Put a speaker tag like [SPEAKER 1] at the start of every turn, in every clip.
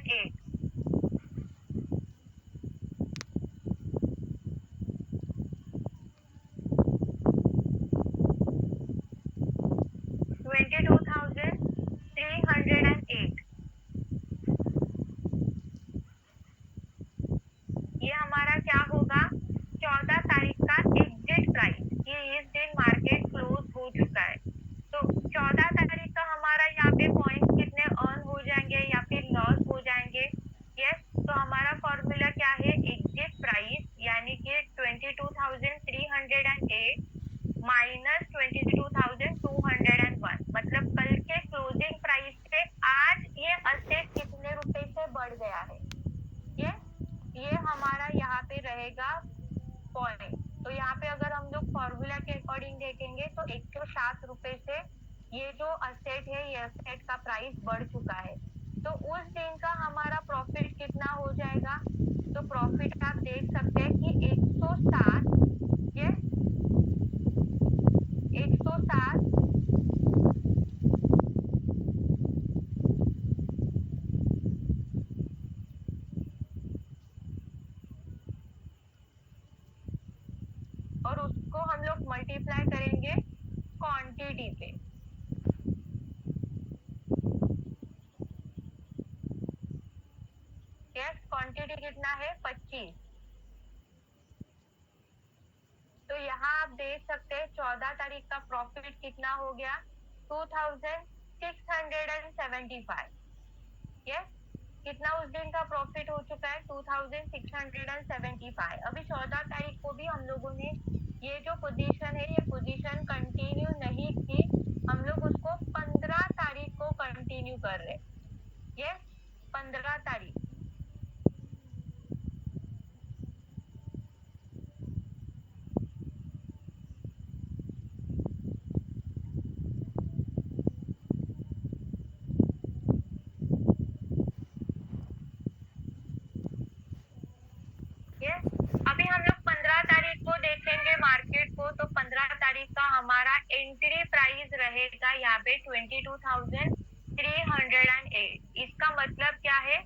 [SPEAKER 1] 8. 22,308. ये हमारा क्या होगा, 14 तारीख का एग्जिट प्राइस। ये इस दिन मार्केट क्लोज हो चुका है, तो 14 तारीख का हमारा यहाँ पे पॉइंट कितने अर्न हो जाएंगे या फिर लॉस हो जाएंगे। यस, तो हमारा फॉर्मूला क्या है, एग्जिट प्राइस यानी कि 22,308 माइनस 22,201, मतलब कल के क्लोजिंग प्राइस से आज ये असेट कितने रुपए से बढ़ गया है। ये हमारा यहाँ पे रहेगा पॉइंट। तो यहाँ पे अगर हम लोग फॉर्मूला के अकॉर्डिंग देखेंगे तो 107 रुपए से ये जो असेट है, ये असेट का प्राइस बढ़ चुका है। तो उस दिन का हमारा प्रॉफिट कितना हो जाएगा, तो प्रॉफिट आप देख सकते हैं कि 107, ये 107 और उसको हम लोग मल्टीप्लाई करेंगे क्वांटिटी पे। यस, क्वांटिटी कितना है, 25। तो यहाँ आप देख सकते हैं 14 तारीख का प्रॉफिट कितना हो गया, 2675। यस, कितना उस दिन का प्रॉफिट हो चुका है, 2675। अभी 14 तारीख को भी हम लोगों ने ये जो पोजीशन है, ये पोजीशन कंटिन्यू नहीं की, हम लोग उसको 15 तारीख को कंटिन्यू कर रहे। यस, 15 तारीख। अभी हम लोग 15 तारीख को देखेंगे मार्केट को, तो 15 तारीख का हमारा एंट्री प्राइस रहेगा यहाँ पे 22,308। इसका मतलब क्या है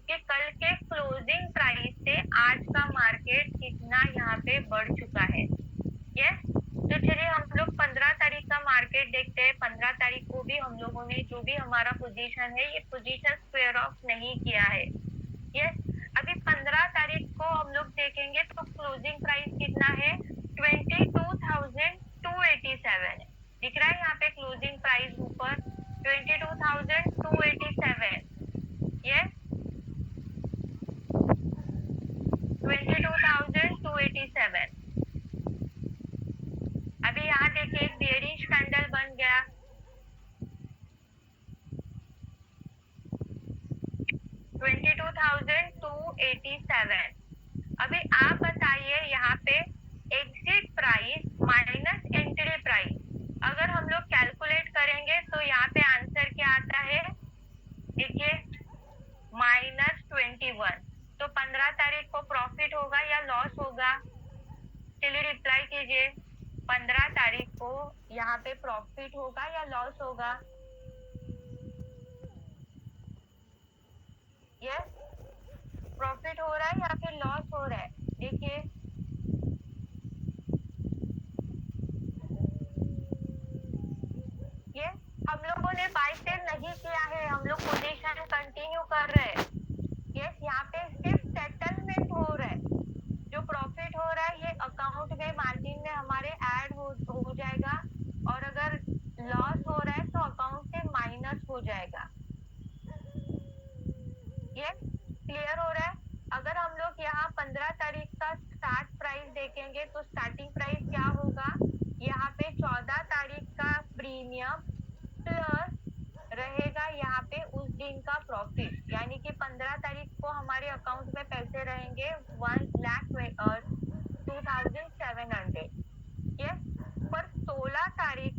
[SPEAKER 1] कि कल के क्लोजिंग प्राइस से आज का मार्केट कितना यहाँ पे बढ़ चुका है। यस, तो चलिए हम लोग 15 तारीख का मार्केट देखते हैं। 15 तारीख को भी हम लोगों ने जो भी हमारा पोजीशन है, ये पोजीशन स्क्वायर ऑफ नहीं किया है। यस, अभी 15 तारीख को हम लोग देखेंगे तो क्लोजिंग प्राइस कितना है, 22,287 है। दिख रहा है यहाँ पे क्लोजिंग प्राइस ऊपर 22,287। यस, 22,287। अभी यहाँ देखिए एक बेयरिश कैंडल बन गया, 22,287। अभी आप बताइए यहाँ पे exit price minus entry price अगर हम लोग कैलकुलेट करेंगे तो यहाँ पे आंसर क्या आता है, देखिए -21। तो 15 तारीख को प्रॉफिट होगा या लॉस होगा, चलिए रिप्लाई कीजिए। 15 तारीख को यहाँ पे प्रॉफिट होगा या लॉस होगा। यस, प्रॉफिट हो रहा है या फिर लॉस हो रहा है, देखिए ये हम लोगों ने बाय सेल नहीं किया है, हम लोग पोजीशन कंटिन्यू कर रहे हैं। यस, यहाँ पे सिर्फ सेटलमेंट हो रहा है, जो प्रॉफिट हो रहा है ये अकाउंट में मार्जिन में हमारे ऐड हो जाएगा, और अगर लॉस हो रहा है तो अकाउंट से माइनस हो जाएगा। ये क्लियर हो रहा है। अगर हम लोग यहाँ 15 तारीख का स्टार्ट प्राइस देखेंगे तो स्टार्टिंग प्राइस क्या होगा, यहाँ पे 14 तारीख का प्रीमियम प्लस रहेगा यहाँ पे उस दिन का प्रॉफिट, यानी कि 15 तारीख को हमारे अकाउंट में पैसे रहेंगे 1,02,700। यस, पर 16 तारीख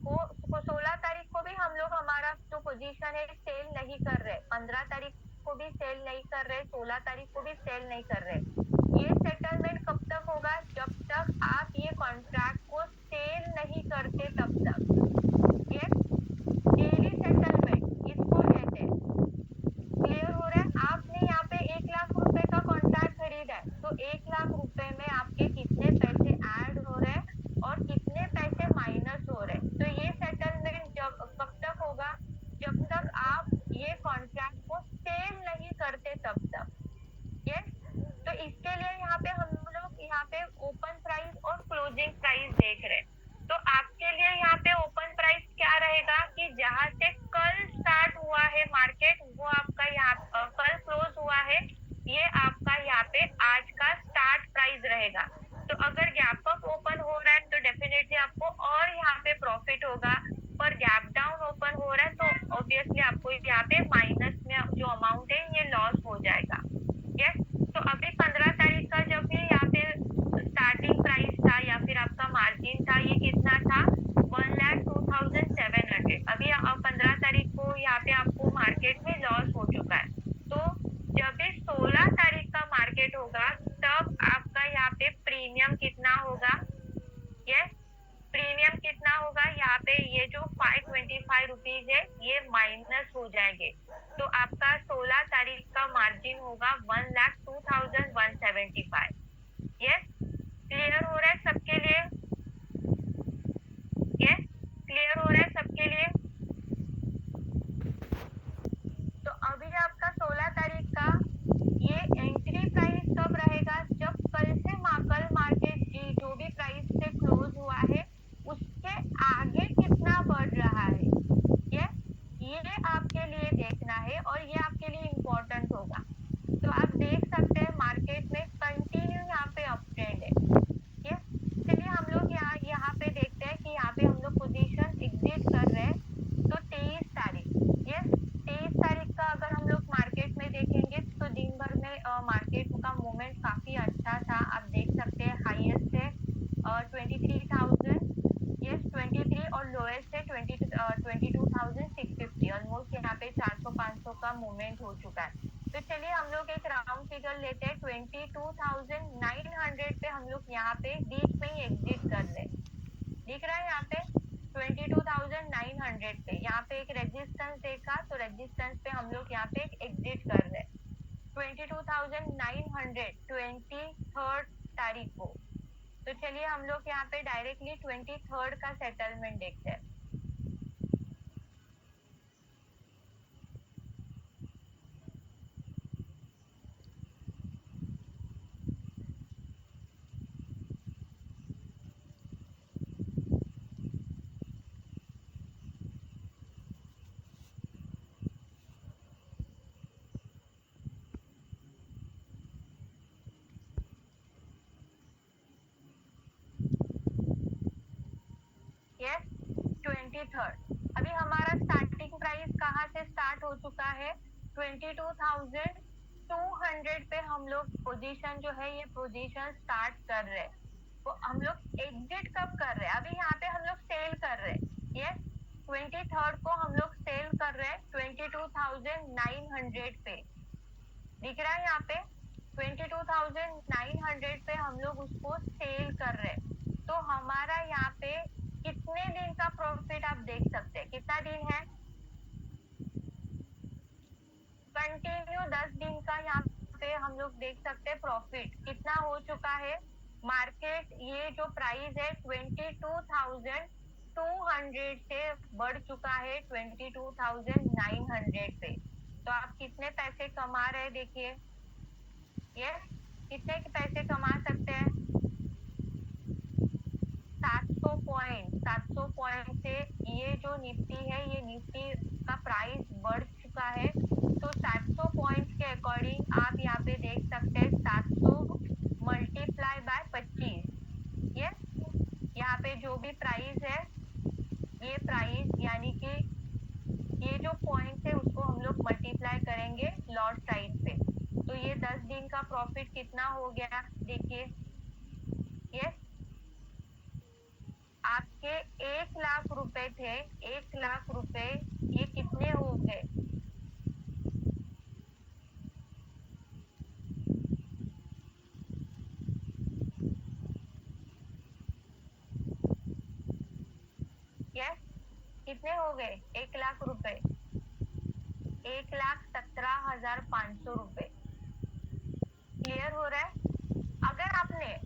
[SPEAKER 1] को भी हम लोग हमारा जो पोजीशन है सेल नहीं कर रहे, 15 तारीख को भी सेल नहीं कर रहे, 16 तारीख को भी सेल नहीं कर रहे। ये सेटलमेंट कब तक होगा, जब तक आप ये कॉन्ट्रैक्ट को सेल नहीं करते तब तक। ये डेली सेटलमेंट इसको कहते हैं। क्लियर हो रहा है, आपने यहाँ होगा 1,02,175। यस, क्लियर हो रहा है सबके लिए? यस, क्लियर हो रहा है सबके लिए? तो अभी आपका 16 तारीख का ये एंट्री प्राइस कब रहेगा? जब कल मार्केट जो भी प्राइस से क्लोज हुआ है उसके आगे कितना बढ़ रहा है, ये आपके लिए देखना है और ये आपके लिए इम्पोर्टेंट होगा। तो आप देख सकते हैं मार्केट में कंटिन्यू यहाँ पे अप ट्रेंड है। चलिए हम लोग यहाँ पे देखते हैं कि यहाँ पे हम लोग पोजीशन एग्जिट कर रहे हैं। तो 23 तारीख, 23 तारीख का अगर हम लोग मार्केट में देखेंगे तो दिन भर में मार्केट का मूवमेंट काफी अच्छा था। आप देख सकते हैं हाईएस्ट है 23,000, 23 और लोएस्ट है 22,650। ऑलमोस्ट यहाँ पे 400-500 का मूवमेंट हो चुका है। तो चलिए हम लोग एक राउंड फिगर लेते हैं। 22,900 पे हम लोग यहाँ पे बीच में ही एग्जिट कर रहे हैं। दिख रहा है यहाँ पे 22,900 पे यहाँ पे एक रेजिस्टेंस देखा, तो रेजिस्टेंस पे हम लोग यहाँ पे एक एग्जिट कर रहे हैं 22,900 23 तारीख को। तो चलिए हम लोग यहाँ पे डायरेक्टली 23 का सेटलमेंट देखते हैं। यस, 23। अभी हमारा स्टार्टिंग प्राइस कहाँ से स्टार्ट हो चुका है? 22,200 पे हम लोग पोजीशन जो है ये पोजीशन स्टार्ट कर रहे हैं। तो हम लोग एग्जिट कब कर रहे हैं? अभी यहाँ पे हम लोग सेल कर रहे हैं। यस, 23 को हम लोग सेल कर रहे हैं 22,900 पे। दिख रहा है यहाँ पे 22,900 पे हम लोग उसको सेल कर रहे हैं। तो हमारा यहाँ पे कितने दिन का प्रॉफिट आप देख सकते हैं? कितना दिन है? कंटिन्यू 10 दिन का यहाँ पे हम लोग देख सकते हैं प्रॉफिट कितना हो चुका है। मार्केट ये जो प्राइस है 22,200 से बढ़ चुका है 22,900 पे। तो आप कितने पैसे कमा रहे हैं देखिए। यस, कितने के पैसे कमा सकते हैं? 700 पॉइंट से ये जो निफ्टी है ये निफ्टी का प्राइस बढ़ चुका है। तो 700 पॉइंट के अकॉर्डिंग आप यहाँ पे देख सकते हैं 700 मल्टीप्लाई बाय 25। यस, यहाँ पे जो भी प्राइस है ये प्राइस यानी कि ये जो पॉइंट है उसको हम लोग मल्टीप्लाई करेंगे लॉट साइड पे। तो ये 10 दिन का प्रॉफिट कितना हो गया देखिए। यस, आपके 1 लाख रुपए थे, 1 लाख रुपए ये कितने हो गए? यस, कितने हो गए? 1 लाख रुपए 1,17,500 रुपए। क्लियर हो रहा है? अगर आपने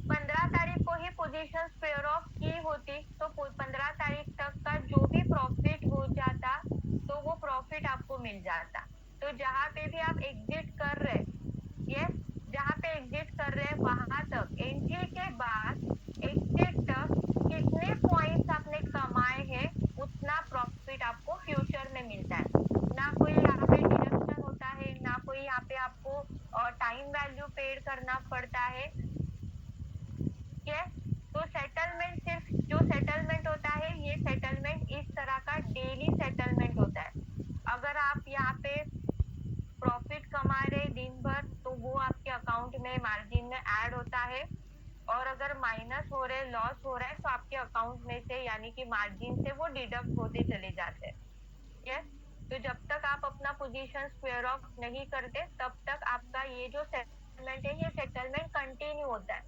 [SPEAKER 1] 15 तारीख को ही पोजीशन स्क्वेयर ऑफ की होती तो 15 तारीख तक का जो भी प्रॉफिट हो जाता तो वो प्रॉफिट आपको मिल जाता। तो जहाँ पे भी आप एग्जिट कर रहे, यस, जहाँ पे एग्जिट कर रहे हैं वहां तक एंट्री के बाद एग्जिट तक कितने पॉइंट्स आपने कमाए हैं उतना प्रॉफिट आपको फ्यूचर में मिलता है। ना कोई यहाँ पे डिडक्शन होता है, ना कोई यहाँ पे आपको टाइम वैल्यू पेड करना पड़ता है। तो सेटलमेंट सिर्फ जो सेटलमेंट होता है ये सेटलमेंट इस तरह का डेली सेटलमेंट होता है। अगर आप यहाँ पे प्रॉफिट कमा रहे दिन भर तो वो आपके अकाउंट में मार्जिन में ऐड होता है, और अगर माइनस हो रहे लॉस हो रहा है तो आपके अकाउंट में से यानी कि मार्जिन से वो डिडक्ट होते चले जाते हैं। यस, तो जब तक आप अपना पोजीशन स्क्वेयर ऑफ नहीं करते तब तक आपका ये जो सेटलमेंट है ये सेटलमेंट कंटिन्यू होता है।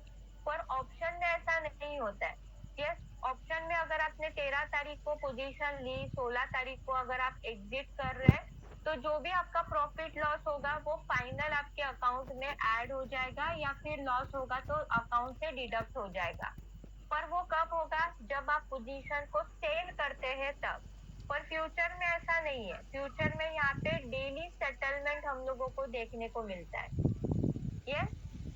[SPEAKER 1] पर ऑप्शन में ऐसा नहीं होता है। यस, ऑप्शन में अगर आपने 13 तारीख को पोजीशन ली, 16 तारीख को अगर आप एग्जिट कर रहे हैं तो जो भी आपका प्रॉफिट लॉस होगा वो फाइनल आपके या फिर लॉस होगा तो अकाउंट से डिडक्ट हो जाएगा। पर वो कब होगा? जब आप पोजीशन को सेल करते हैं तब। पर फ्यूचर में ऐसा नहीं है। फ्यूचर में यहाँ पे डेली सेटलमेंट हम लोगों को देखने को मिलता है। ये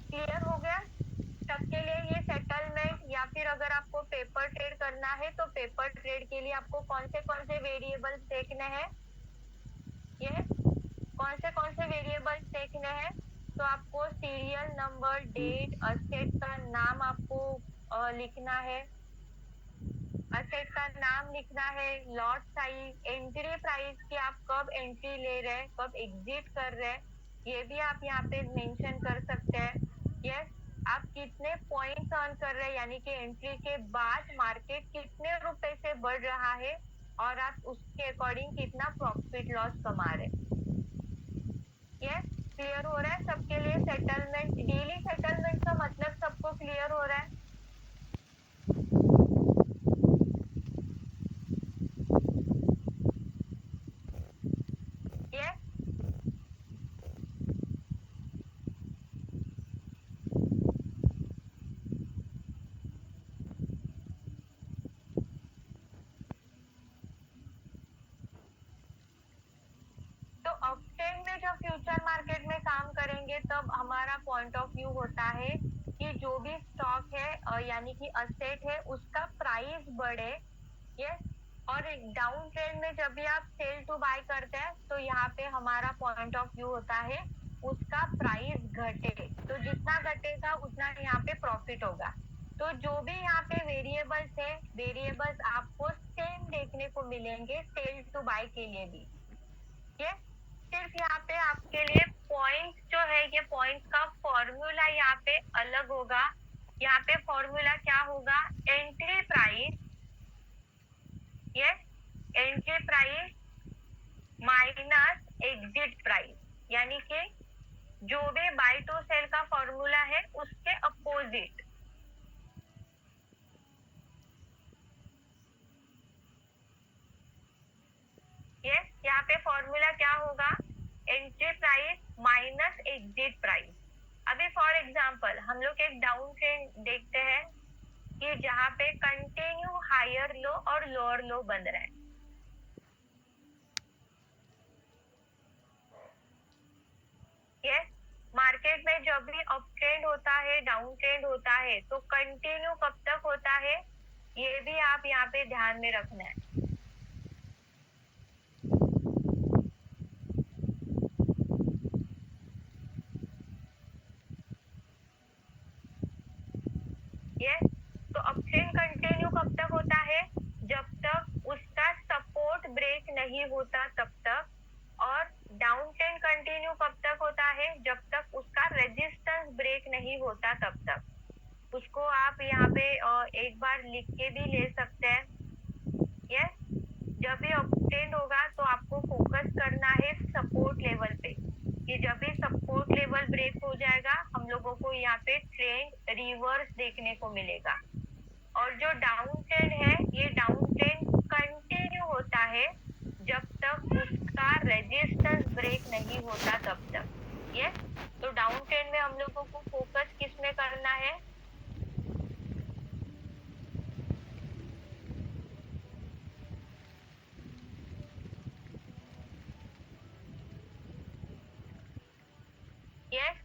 [SPEAKER 1] क्लियर हो गया सबके लिए? ये सेटलमेंट या फिर अगर आपको पेपर ट्रेड करना है तो पेपर ट्रेड के लिए आपको कौन से वेरिएबल्स देखने हैं? ये कौन से वेरिएबल्स देखने हैं? तो आपको सीरियल नंबर, डेट, असेट का नाम आपको लिखना है। असेट का नाम लिखना है, लॉट साइज, एंट्री प्राइस कि आप कब एंट्री ले रहे हैं, कब एग्जिट कर रहे हैं, ये भी आप यहाँ पे मेंशन कर सकते हैं। यस, आप कितने पॉइंट्स अर्न कर रहे हैं, यानी कि एंट्री के बाद मार्केट कितने रुपए से बढ़ रहा है और आप उसके अकॉर्डिंग कितना प्रॉफिट लॉस कमा रहे हैं। यस, क्लियर हो रहा है सबके लिए? सेटलमेंट, डेली सेटलमेंट का मतलब सबको क्लियर हो रहा है? यस, तो अपट्रेंड में जब फ्यूचर मार्केट में काम करेंगे तब हमारा पॉइंट ऑफ व्यू होता है कि जो भी स्टॉक है यानी कि असेट है उसका प्राइस बढ़े। यस, और डाउन ट्रेंड में जब भी आप सेल टू बाय करते हैं तो यहाँ पे हमारा पॉइंट ऑफ व्यू होता है उसका प्राइस घटे, तो जितना घटेगा उतना यहाँ पे प्रॉफिट होगा। तो जो भी यहाँ पे वेरिएबल्स है, वेरिएबल्स आपको सेम देखने को मिलेंगे सेल टू बाय के लिए भी। ये सिर्फ यहाँ पे आपके लिए पॉइंट जो है, ये पॉइंट का फॉर्मूला यहाँ पे अलग होगा। यहाँ पे फॉर्मूला क्या होगा? Entry price, yes, entry price minus exit price, यानी कि जो भी बाय टू सेल का फॉर्मूला है उसके अपोजिट। यस, यहाँ पे फॉर्मूला क्या होगा? Entry price minus exit price. अभी फॉर एग्जांपल हम लोग एक डाउन ट्रेंड देखते हैं कि जहाँ पे कंटिन्यू हायर लो और लोअर लो बन रहा है। यस, मार्केट में जब भी अप ट्रेंड होता है, डाउन ट्रेंड होता है, तो कंटिन्यू कब तक होता है ये भी आप यहाँ पे ध्यान में रखना है। यस, तो अपट्रेंड कंटिन्यू कब तक होता है? जब तक उसका सपोर्ट ब्रेक नहीं होता तब तक। और डाउन ट्रेंड कंटिन्यू कब तक होता है? जब तक उसका रेजिस्टेंस ब्रेक नहीं होता तब तक। उसको आप यहाँ पे एक बार लिख के भी ले सकते हैं। यस, जब भी अपट्रेंड होगा तो आपको फोकस करना है सपोर्ट लेवल पे, कि जब भी सपोर्ट लेवल ब्रेक हो जाएगा हम लोगों को यहाँ पे ट्रेंड रिवर्स देखने को मिलेगा। और जो डाउन ट्रेंड है, ये डाउन ट्रेंड कंटिन्यू होता है जब तक उसका रेजिस्टेंस ब्रेक नहीं होता तब तक। यस, तो डाउन ट्रेंड में हम लोगों को फोकस किस में करना है? यस,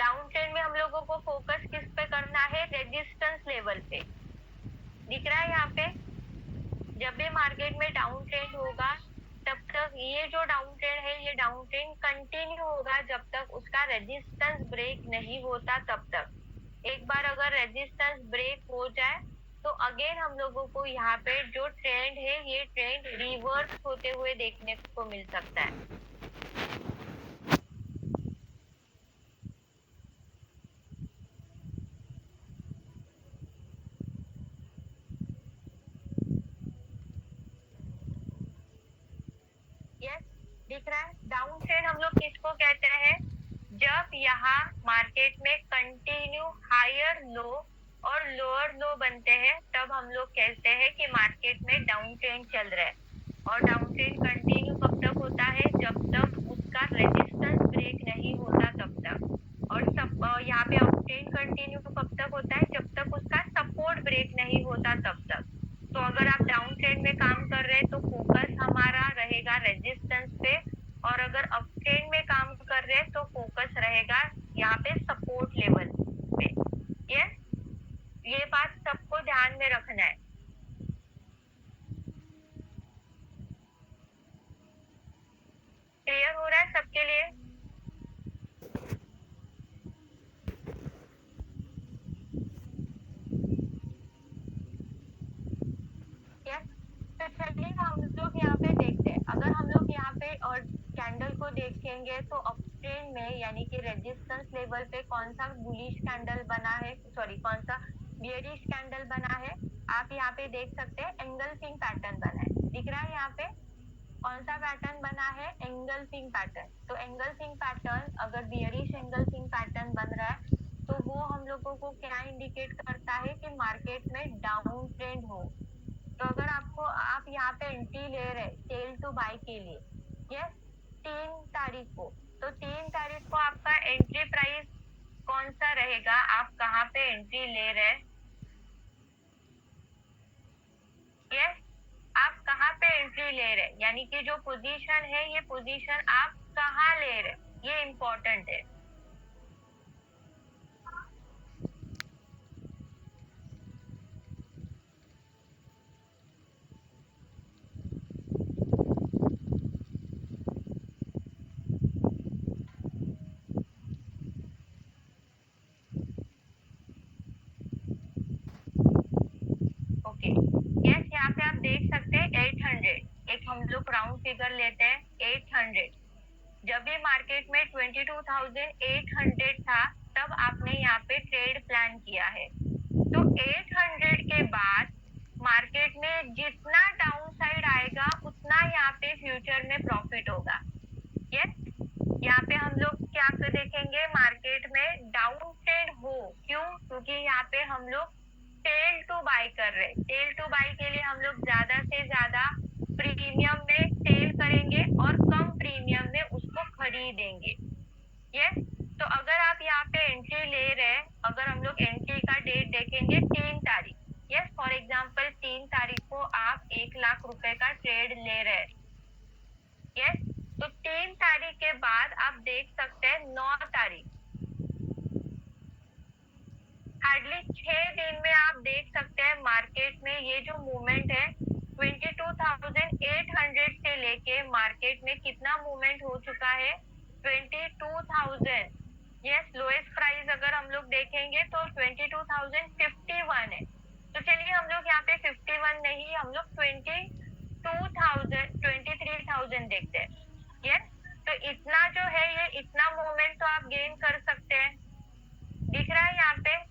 [SPEAKER 1] डाउन ट्रेंड में हम लोगों को फोकस किस पे करना है? रेजिस्टेंस लेवल पे। दिख रहा है यहाँ पे? जब भी मार्केट में डाउन ट्रेंड होगा तब तक ये जो डाउन ट्रेंड है, ये डाउन ट्रेंड कंटिन्यू होगा जब तक उसका रेजिस्टेंस ब्रेक नहीं होता तब तक। एक बार अगर रेजिस्टेंस ब्रेक हो जाए तो अगेन हम लोगों को यहाँ पे जो ट्रेंड है ये ट्रेंड रिवर्स होते हुए देखने को मिल सकता है। यस, दिख रहा है? डाउन ट्रेंड हम लोग किसको कहते हैं? जब यहाँ मार्केट में कंटिन्यू हायर लो और लोअर लो बनते हैं तब हम लोग कहते हैं कि मार्केट में डाउन ट्रेंड चल रहा है। और डाउन ट्रेंड कंटिन्यू कब तक होता है? जब तक उसका रेजिस्टेंस ब्रेक नहीं होता तब तक। और सब यहाँ पे अपट्रेंड कंटिन्यू कब तक होता है, जब तक उसका सपोर्ट ब्रेक नहीं होता तब तक। तो अगर आप डाउन ट्रेंड में काम कर रहे हैं तो फोकस हमारा रहेगा रेजिस्टेंस पे, और अगर अप ट्रेंड में काम कर रहे हैं तो फोकस रहेगा यहाँ पे सपोर्ट लेवल पे। ये बात सबको ध्यान में रखना है। क्लियर हो रहा है सबके लिए? तो चलिए हम लोग यहाँ पे देखते हैं। अगर हम लोग यहाँ पे और कैंडल को देखेंगे तो अप ट्रेंड में यानी कि रेजिस्टेंस लेवल पे कौन सा बुलिश कैंडल बना है, सॉरी कौन सा बियरिश कैंडल बना है, आप यहाँ पे देख सकते हैं एंगल्फिंग पैटर्न बना है। दिख रहा है यहाँ पे कौन सा पैटर्न बना है? Engulfing pattern. तो एंगल्फिंग पैटर्न अगर बियरिश एंगल्फिंग पैटर्न बन रहा है तो वो हम लोगों को क्या इंडिकेट करता है कि मार्केट में डाउन ट्रेंड हो। तो अगर आप यहाँ पे एंट्री ले रहे सेल टू बाय के लिए, यस, 3 तारीख को, तो 3 तारीख को आपका एंट्री प्राइस कौन सा रहेगा? आप कहाँ पे एंट्री ले रहे? यस, आप कहाँ पे एंट्री ले रहे, यानी कि जो पोजीशन है ये पोजीशन आप कहाँ ले रहे, ये इंपॉर्टेंट है। ओके, यस, यहाँ पे आप देख सकते हैं 800, एक हम लोग राउंड फिगर लेते हैं 800। जब भी मार्केट में 22,800 था तब आपने यहाँ पे ट्रेड प्लान किया है। तो 800 के बाद मार्केट में जितना डाउन साइड आएगा उतना यहाँ पे फ्यूचर में प्रॉफिट होगा। यस, यहाँ पे हम लोग क्या देखेंगे, मार्केट में डाउन ट्रेंड हो, क्यों? क्योंकि यहाँ पे हम लोग सेल टू बाय कर रहे हैं। सेल टू बाय के लिए हम लोग ज्यादा से ज्यादा प्रीमियम में सेल करेंगे और कम प्रीमियम में उसको खरीदेंगे। यस, तो अगर आप यहाँ पे एंट्री ले रहे हैं, अगर हम लोग एंट्री का डेट देखेंगे 3 तारीख, यस, फॉर एग्जांपल 3 तारीख को आप 1 लाख रुपए का ट्रेड ले रहे हैं। यस, तो 3 तारीख के बाद आप देख सकते हैं 9 तारीख, हार्डली 6 दिन में आप देख सकते हैं मार्केट में ये जो मूवमेंट है 22,800 से लेके मार्केट में कितना मूवमेंट हो चुका है? 22,000। यस, लोएस्ट प्राइस अगर हम लोग देखेंगे तो 22,051 है। तो चलिए हम लोग यहाँ पे 51 नहीं, हम लोग 23,000 देखते हैं। यस, तो इतना जो है ये इतना मूवमेंट तो आप गेन कर सकते हैं, दिख रहा है यहाँ पे।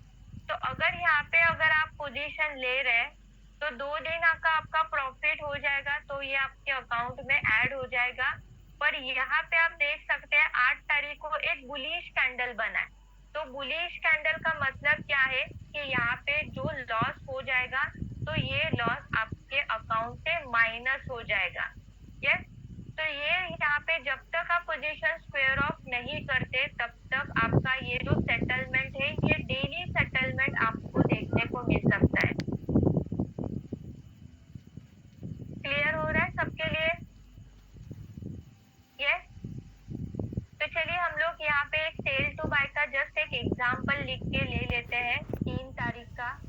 [SPEAKER 1] तो अगर यहाँ पे अगर आप पोजीशन ले रहे हैं तो 2 दिन का आपका प्रॉफिट हो जाएगा, तो ये आपके अकाउंट में ऐड हो जाएगा। पर यहाँ पे आप देख सकते हैं 8 तारीख को एक बुलिश कैंडल बना है। तो बुलिश कैंडल का मतलब क्या है कि यहाँ पे जो लॉस हो जाएगा तो ये लॉस आपके अकाउंट से माइनस हो जाएगा। यस, तो ये यहाँ पे जब तक आप पोजीशन स्क्वायर ऑफ नहीं करते तब तक आपका ये जो सेटलमेंट है ये डेली सेटलमेंट आपको देखने को मिल सकता है। क्लियर हो रहा है सबके लिए? यस, तो चलिए हम लोग यहाँ पे एक सेल टू बाय का जस्ट एक एग्जांपल लिख के ले लेते हैं 3 तारीख का।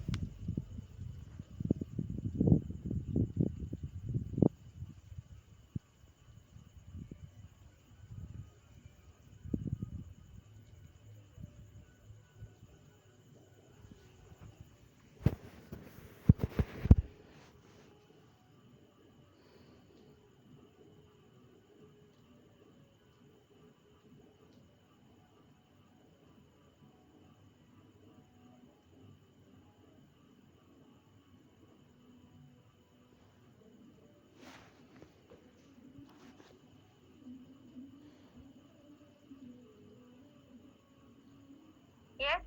[SPEAKER 1] यस,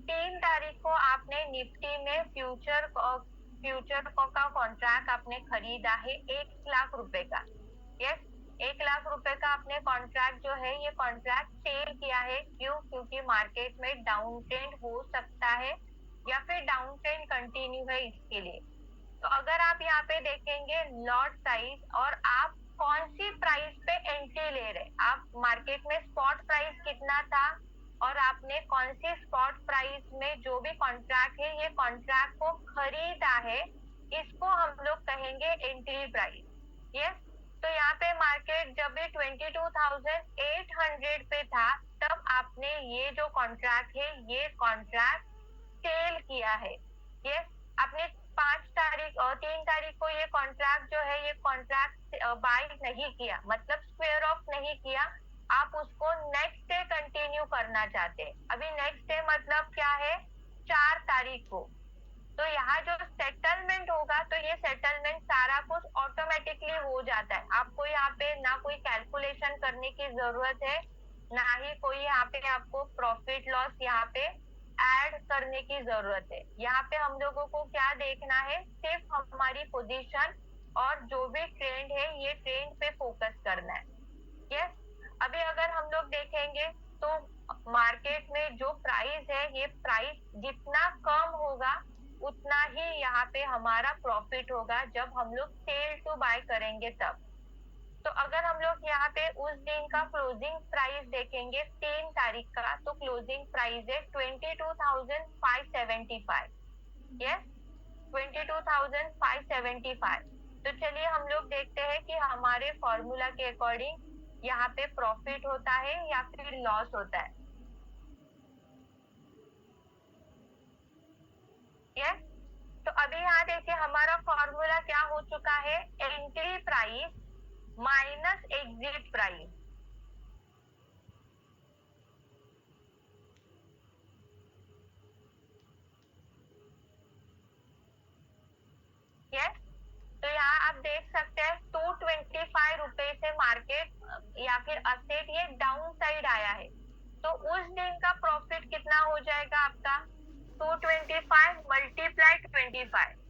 [SPEAKER 1] 3 तारीख को आपने निफ्टी में फ्यूचर का कॉन्ट्रैक्ट आपने खरीदा है 1 लाख रुपए का। यस, 1 लाख रुपए का आपने कॉन्ट्रैक्ट जो है ये कॉन्ट्रैक्ट सेल किया है, क्यों? क्योंकि मार्केट में डाउन ट्रेंड हो सकता है या फिर डाउन ट्रेंड कंटिन्यू है इसके लिए। तो अगर आप यहाँ पे देखेंगे लॉट साइज और आप कौन सी प्राइस पे एंट्री ले रहे, आप मार्केट में स्पॉट प्राइस कितना था और आपने कौन सी स्पॉट प्राइस में जो भी कॉन्ट्रैक्ट है ये कॉन्ट्रैक्ट को खरीदा है, इसको हम लोग कहेंगे एंट्री प्राइस। यस, तो यहाँ पे मार्केट जब भी 22,800 पे था तब आपने ये जो कॉन्ट्रैक्ट है ये कॉन्ट्रैक्ट सेल किया है। यस, आपने 5 तारीख और 3 तारीख को ये कॉन्ट्रैक्ट जो है ये कॉन्ट्रैक्ट बाय नहीं किया, मतलब स्क्वेयर ऑफ नहीं किया, आप उसको नेक्स्ट डे कंटिन्यू करना चाहते हैं। अभी नेक्स्ट डे मतलब क्या है, 4 तारीख को। तो यहाँ जो सेटलमेंट होगा तो ये सेटलमेंट सारा कुछ ऑटोमेटिकली हो जाता है, आपको यहाँ पे ना कोई कैलकुलेशन करने की जरूरत है, ना ही कोई यहाँ पे आपको प्रॉफिट लॉस यहाँ पे ऐड करने की जरूरत है। यहाँ पे हम लोगों को क्या देखना है, सिर्फ हमारी पोजीशन और जो भी ट्रेंड है ये ट्रेंड पे फोकस करना है। यस, अभी अगर हम लोग देखेंगे तो मार्केट में जो प्राइस है ये प्राइस जितना कम होगा उतना ही यहाँ पे हमारा प्रॉफिट होगा जब हम लोग सेल टू बाय करेंगे तब। तो अगर हम लोग यहाँ पे उस दिन का क्लोजिंग प्राइस देखेंगे 3 तारीख का, तो क्लोजिंग प्राइस है 22,575। यस, 22,575। तो चलिए हम लोग देखते हैं कि हमारे फॉर्मूला के अकॉर्डिंग यहाँ पे प्रॉफिट होता है या फिर लॉस होता है। यस, तो अभी यहाँ देखिए हमारा फॉर्मूला क्या हो चुका है, entry price minus exit price. Yes, तो यहाँ आप देख सकते हैं 225 रुपए से मार्केट या फिर असेट ये डाउन साइड आया है, तो उस दिन का प्रॉफिट कितना हो जाएगा आपका, 225 मल्टीप्लाई 25।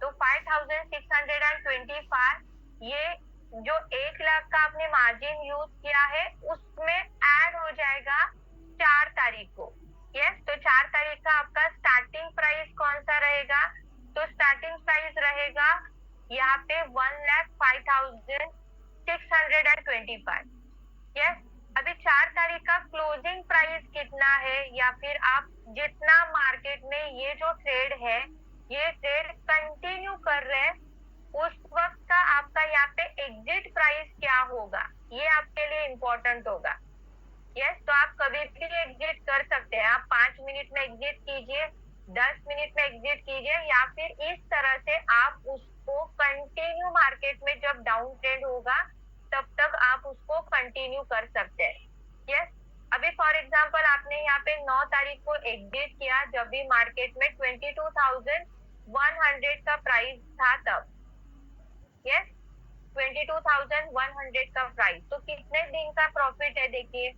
[SPEAKER 1] तो 5,625 ये जो 1 लाख का आपने मार्जिन यूज किया है उसमें ऐड हो जाएगा 4 तारीख को। यस, तो 4 तारीख का आपका स्टार्टिंग प्राइस कौन सा रहेगा, तो स्टार्टिंग प्राइस रहेगा यहाँ पे 1,05,625। यस, अभी 4 तारीख का क्लोजिंग प्राइस कितना है या फिर आप जितना मार्केट में ये जो ट्रेड है ये ट्रेड कंटिन्यू कर रहे हैं उस वक्त का आपका यहाँ पे एग्जिट प्राइस क्या होगा, ये आपके लिए इम्पोर्टेंट होगा। यस, तो आप कभी भी एग्जिट कर सकते हैं, आप 5 मिनट में एग्जिट कीजिए, 10 मिनट में एग्जिट कीजिए, या फिर इस तरह से आप उसको कंटिन्यू मार्केट में जब डाउन ट्रेंड होगा तब तक आप उसको कंटिन्यू कर सकते हैं। यस, अभी फॉर एग्जांपल आपने यहाँ पे 9 तारीख को एग्जिट किया जब भी मार्केट में 22,100 का प्राइस था तब। यस, 22,100 का प्राइस, तो कितने दिन का प्रॉफिट है देखिए,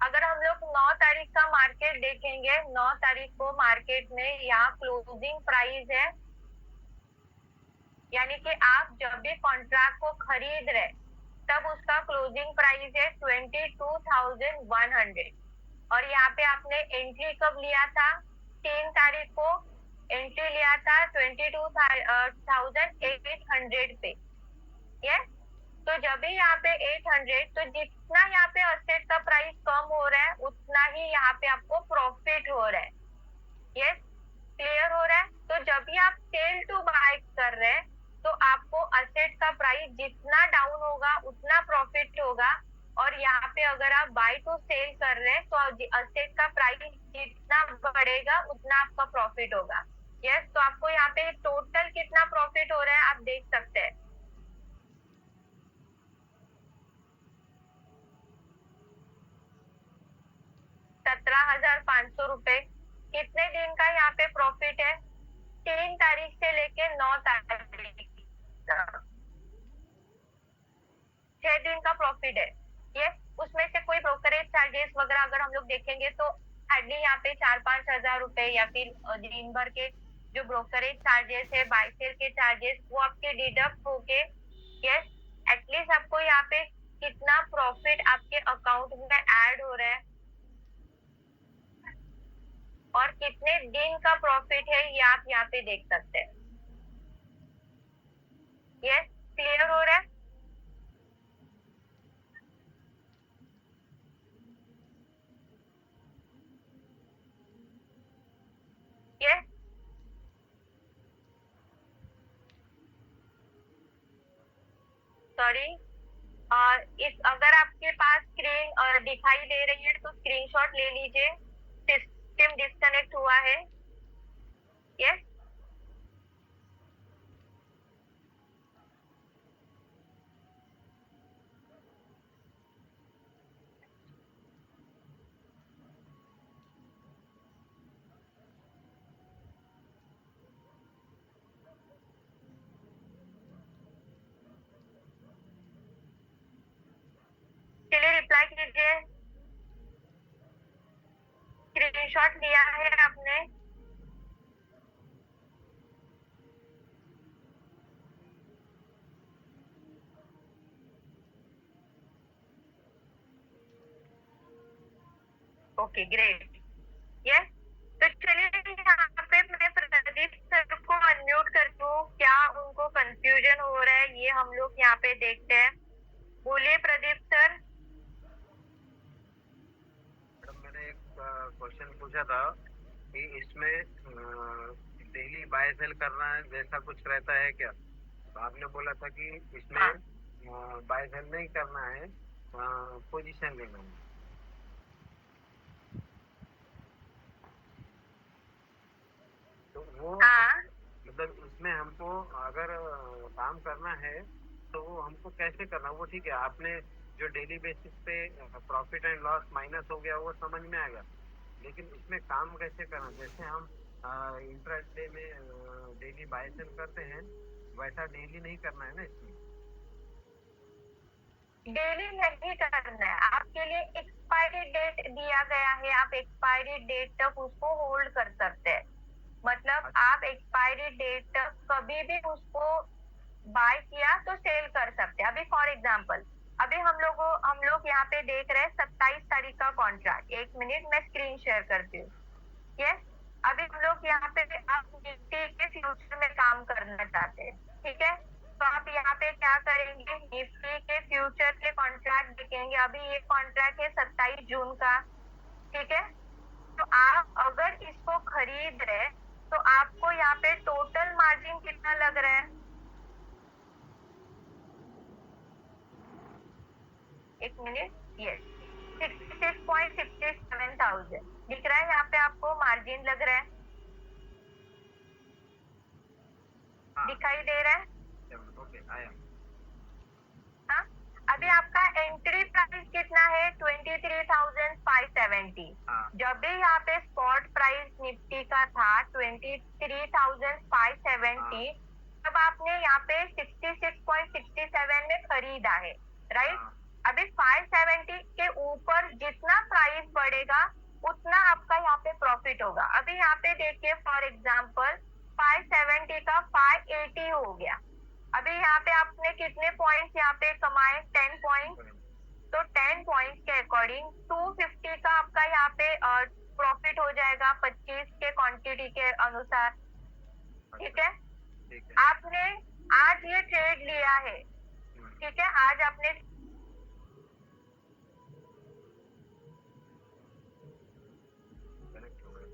[SPEAKER 1] अगर हम लोग 9 तारीख का मार्केट देखेंगे, 9 तारीख को मार्केट में यहाँ क्लोजिंग प्राइस है, यानी कि आप जब भी कॉन्ट्रैक्ट को खरीद रहे तब उसका क्लोजिंग प्राइस है 22,100 और यहाँ पे आपने एंट्री कब लिया था, 3 तारीख को एंट्री लिया था 22,800 पे। यस, तो जब भी यहाँ पे 800, तो जितना यहाँ पे असेट का प्राइस कम हो रहा है उतना ही यहाँ पे आपको प्रॉफिट हो रहा है। यस, क्लियर हो रहा है, तो जब भी आप सेल टू बाय कर रहे हैं तो आपको असेट का प्राइस जितना डाउन होगा उतना प्रॉफिट होगा, और यहाँ पे अगर आप बाय टू सेल कर रहे हैं तो असेट का प्राइस जितना बढ़ेगा उतना आपका प्रॉफिट होगा। यस, तो आपको यहाँ पे टोटल कितना प्रॉफिट हो रहा है आप देख सकते हैं। 16,500 रुपए। कितने दिन का यहाँ पे प्रॉफिट है? 3 तारीख से लेके 9 तारीख तक 6 दिन का प्रॉफिट है ये। उसमें से कोई ब्रोकरेज चार्जेस वगैरह अगर हम लोग देखेंगे तो हार्डली यहाँ पे 4-5 हजार रुपए, या फिर दिन भर के जो ब्रोकरेज चार्जेस है, बाय सेल के चार्जेस, वो आपके डिडक्ट होके यस एटलीस्ट आपको यहाँ पे कितना प्रॉफिट आपके अकाउंट में ऐड हो रहा है और कितने दिन का प्रॉफिट है ये आप यहाँ पे देख सकते हैं। यस, क्लियर हो रहा है? Yes, sorry. इस अगर आपके पास स्क्रीन दिखाई दे रही है तो स्क्रीनशॉट ले लीजिए। सिस्टम डिस्कनेक्ट हुआ है। यस, चलिए रिप्लाई कीजिए। स्क्रीनशॉट लिया है आपने? Okay, great. यस, तो चलिए यहाँ पे मैं प्रदीप सर को अनम्यूट करती हूँ। क्या उनको कंफ्यूजन हो रहा है ये हम लोग यहाँ पे देखते हैं। बोलिए प्रदीप सर।
[SPEAKER 2] मैडम, मैंने एक क्वेश्चन पूछा था कि इसमें डेली बाय सेल करना है जैसा कुछ रहता है क्या? तो आपने बोला था कि इसमें
[SPEAKER 1] हाँ,
[SPEAKER 2] बाय सेल नहीं करना है, पोजीशन लेना है। तो वो
[SPEAKER 1] हाँ,
[SPEAKER 2] मतलब इसमें हमको अगर काम करना है तो वो हमको कैसे करना? वो ठीक है, आपने जो डेली बेसिस पे प्रॉफिट एंड लॉस माइनस हो गया वो समझ में आ गया, लेकिन इसमें काम कैसे करना? जैसे हम इंट्राडे में डेली बाय सेल करते हैं वैसा डेली नहीं करना है ना इसमें।
[SPEAKER 1] डेली नहीं करना है। आपके लिए एक्सपायरी डेट दिया गया है, आप एक्सपायरी डेट तक उसको होल्ड कर सकते हैं। मतलब आप एक्सपायरी डेट तक कभी भी उसको बाय किया तो सेल कर सकते हैं। अभी फॉर एग्जांपल, अभी हम लोग यहाँ पे देख रहे हैं 27 तारीख का कॉन्ट्रैक्ट। 1 मिनट, मैं स्क्रीन शेयर करती हूँ। यस, अभी हम लोग यहाँ पे आप निफ्टी के फ्यूचर में काम करना चाहते हैं, ठीक है? तो आप यहाँ पे क्या करेंगे, निफ्टी के फ्यूचर के कॉन्ट्रैक्ट देखेंगे। अभी ये कॉन्ट्रैक्ट है 27 जून का, ठीक है? तो आप अगर इसको खरीद रहे तो आपको यहाँ पे टोटल मार्जिन कितना लग रहा है? 1 मिनट। यस, 66.67 थाउजेंड दिख रहा है यहाँ पे, आपको मार्जिन लग रहा है?
[SPEAKER 2] हाँ,
[SPEAKER 1] दिखाई दे रहा है?
[SPEAKER 2] ओके, आया।
[SPEAKER 1] हाँ, अभी आपका एंट्री प्राइस कितना है? 23,570।
[SPEAKER 2] हाँ,
[SPEAKER 1] जब भी यहाँ पे स्पॉट प्राइस निफ्टी का था 23,570, तब आपने यहाँ पे 66.67 में खरीदा है, राइट?
[SPEAKER 2] हाँ,
[SPEAKER 1] अभी 570 के ऊपर जितना प्राइस बढ़ेगा उतना आपका यहाँ पे प्रॉफिट होगा। अभी यहाँ पे देखिए फॉर एग्जाम्पल 570 का 580 हो गया। अभी यहाँ पे आपने कितने पॉइंट्स यहाँ पे कमाए? 10 पॉइंट। तो 10 पॉइंट्स के अकॉर्डिंग 250 का आपका यहाँ पे प्रॉफिट हो जाएगा 25 के क्वांटिटी के अनुसार, ठीक है?
[SPEAKER 2] ठीक है।
[SPEAKER 1] आपने आज ये ट्रेड लिया है, ठीक है? आज आपने
[SPEAKER 2] कनेक्ट हो गया।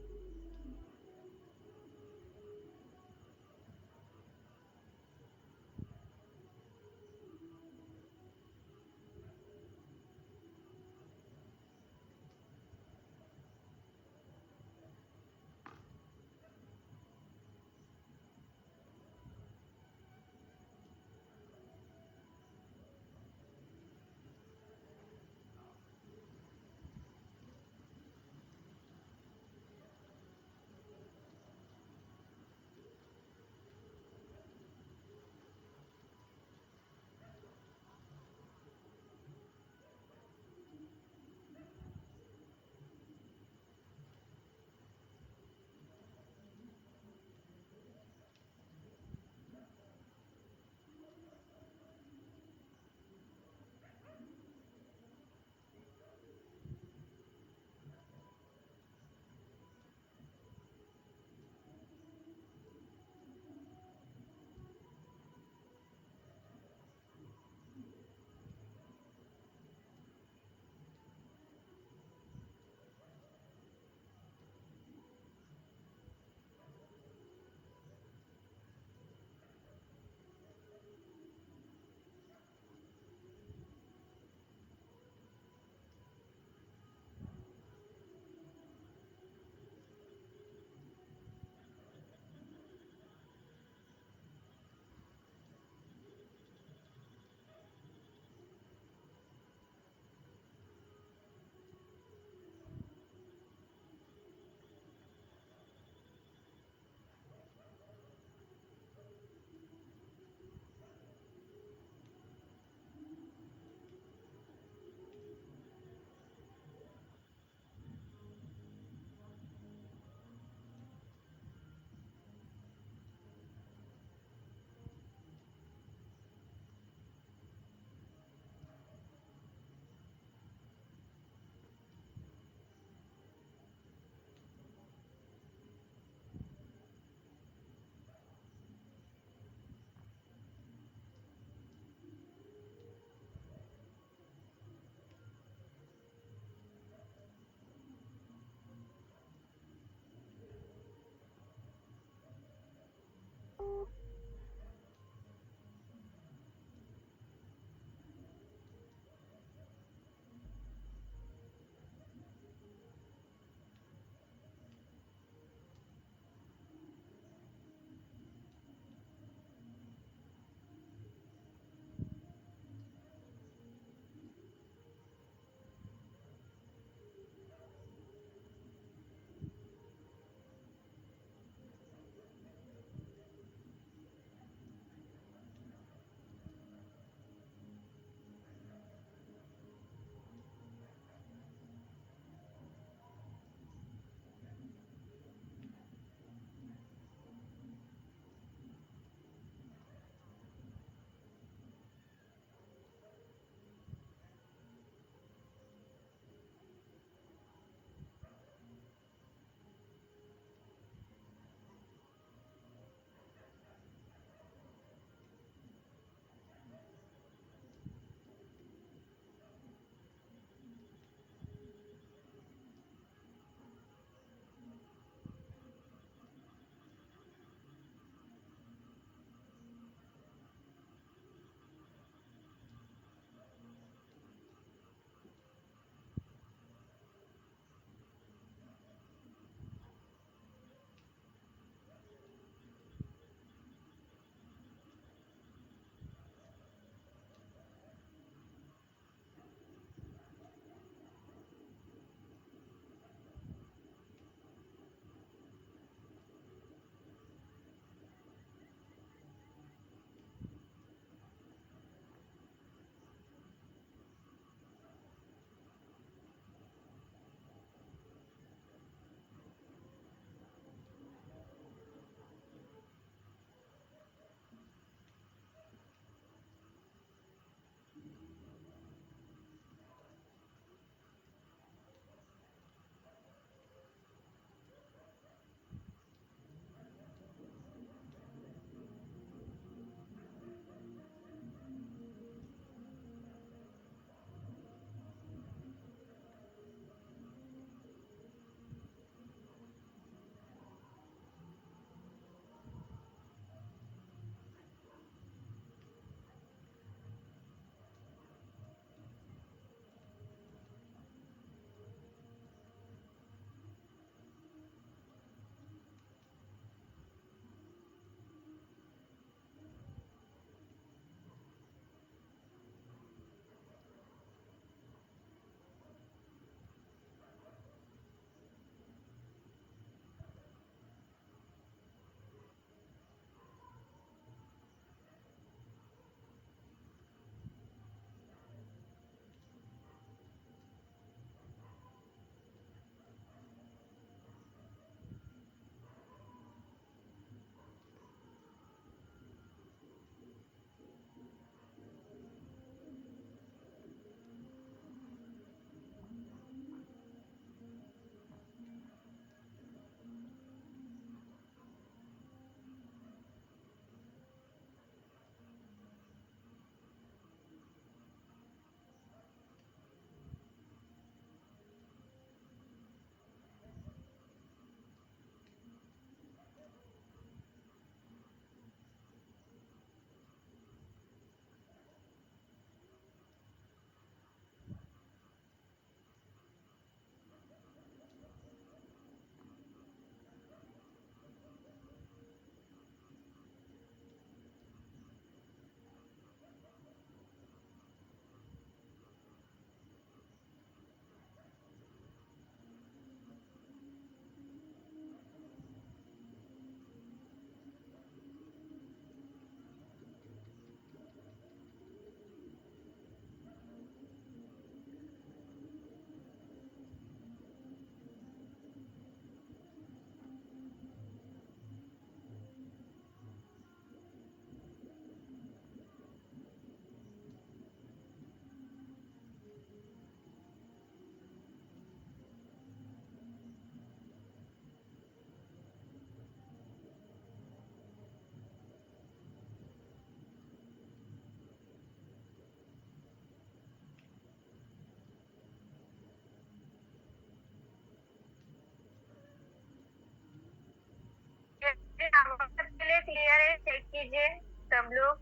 [SPEAKER 1] लीजिए सब लोग।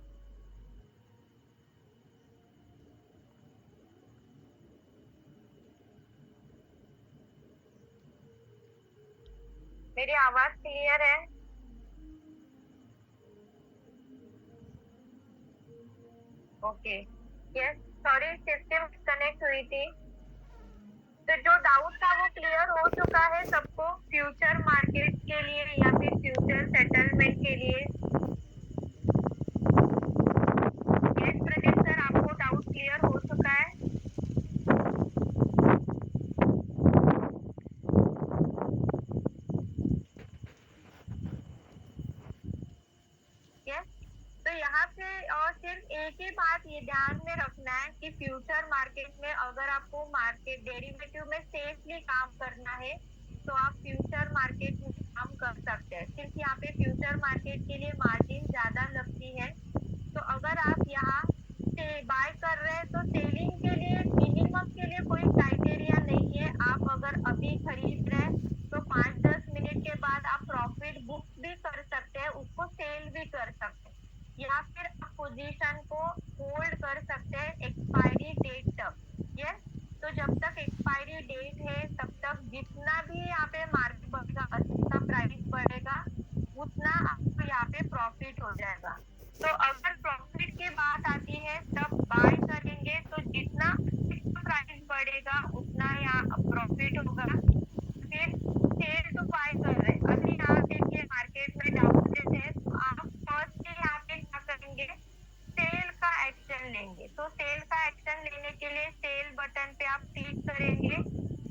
[SPEAKER 1] मेरी आवाज क्लियर है? Okay, yes, sorry system connect हुई थी। तो जो डाउट था वो क्लियर हो चुका है सबको, फ्यूचर मार्केट के लिए या फिर फ्यूचर सेटलमेंट के लिए? यस प्रदीप सर, आपको डाउट क्लियर हो चुका है? यस, तो यहाँ पे और सिर्फ एक ही बात ये ध्यान में रखना है कि फ्यूचर मार्केट में अगर आपको मार्केट डेरिवेटिव में सेफली काम करना है तो आप फ्यूचर मार्केट में काम कर सकते हैं। सिर्फ यहाँ पे फ्यूचर मार्केट के लिए मार्जिन ज्यादा लगती है। तो अगर आप यहाँ से बाय कर रहे हैं तो सेलिंग के लिए मिनिमम के लिए कोई क्राइटेरिया नहीं है। आप अगर अभी खरीद रहे हैं तो 5-10 मिनट के बाद आप प्रॉफिट बुक भी कर सकते हैं, उसको सेल भी कर सकते हैं, या फिर आप पोजीशन को होल्ड कर सकते हैं एक्सपायरी डेट तक। यस, तो जब तक एक्सपायरी डेट है तब तक जितना भी यहाँ पे मार्केट बढ़ेगा, अच्छा प्राइस बढ़ेगा, उतना आपको यहाँ पे प्रॉफिट हो जाएगा। तो अगर प्रॉफिट की बात आती है तब बाय करेंगे तो जितना प्राइस बढ़ेगा उतना यहाँ प्रॉफिट होगा। फिर सेल टू बाय कर रहे हैं, अभी यहाँ देखिए मार्केट में डाउन है तो आप फर्स्ट यहाँ पे क्या करेंगे, सेल का एक्शन लेंगे। तो सेल का एक्शन लेने के लिए सेल बटन पे आप क्लिक करेंगे,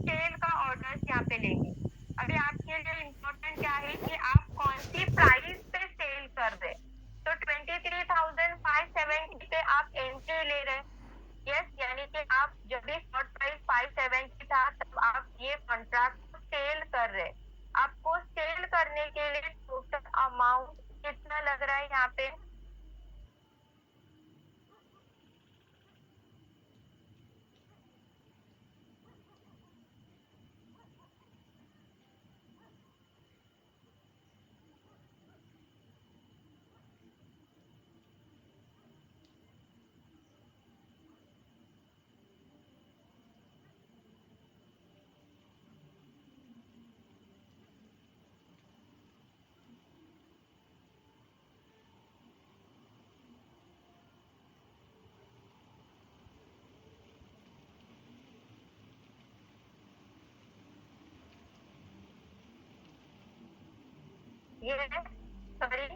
[SPEAKER 1] सेल का ऑर्डर्स यहाँ पे लेंगे। अभी आपके लिए इम्पोर्टेंट क्या है कि आप कौन सी प्राइस पे सेल कर रहे हैं। तो 23,570 पे आप एंट्री ले रहे हैं। यस, यानी कि आप जब भी स्पॉट प्राइस 570 था तब आप ये कॉन्ट्रैक्ट को सेल कर रहे हैं। आपको सेल करने के लिए टोटल अमाउंट कितना लग रहा है यहाँ पे? ये सॉरी,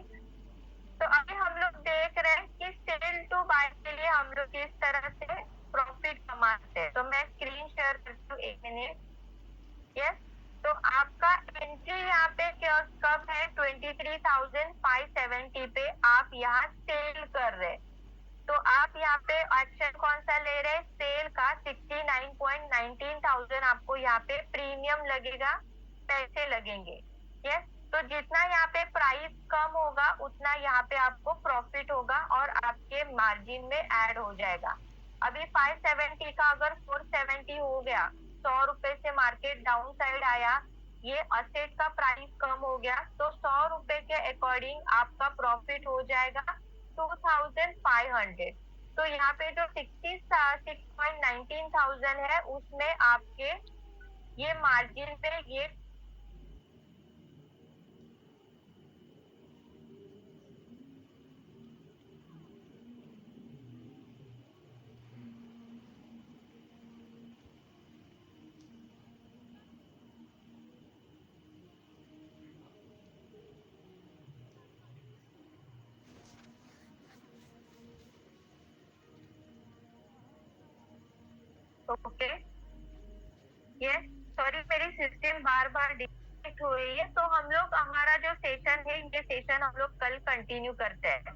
[SPEAKER 1] तो अभी हम लोग देख रहे हैं कि सेल टू बाय के लिए हम लोग किस तरह से प्रॉफिट कमाते हैं। तो मैं स्क्रीन शेयर करती हूँ, 1 मिनट। यस, तो आपका एंट्री यहाँ पे कब है? 23,570 पे आप यहाँ सेल कर रहे हैं। तो आप यहाँ पे एक्शन कौन सा ले रहे हैं? सेल का 69,19,000 आपको यहाँ पे प्रीमियम लगेगा, पैसे लगेंगे। यस, तो जितना यहाँ पे प्राइस कम होगा उतना यहाँ पे आपको प्रॉफिट होगा और आपके मार्जिन में ऐड हो जाएगा। अभी 570 का अगर 470 हो गया, 100 रुपए से मार्केट डाउन साइड आया, ये असेट का प्राइस कम हो गया, तो 100 रुपए के अकॉर्डिंग आपका प्रॉफिट हो जाएगा 2,500। तो यहाँ पे जो 66.19,000 है उसमें आपके ये मार्जिन पे ये ओके। यस, सॉरी मेरी सिस्टम बार बार डिस्कनेक्ट हो रही है। तो हम लोग हमारा जो सेशन है ये सेशन हम लोग कल कंटिन्यू करते हैं।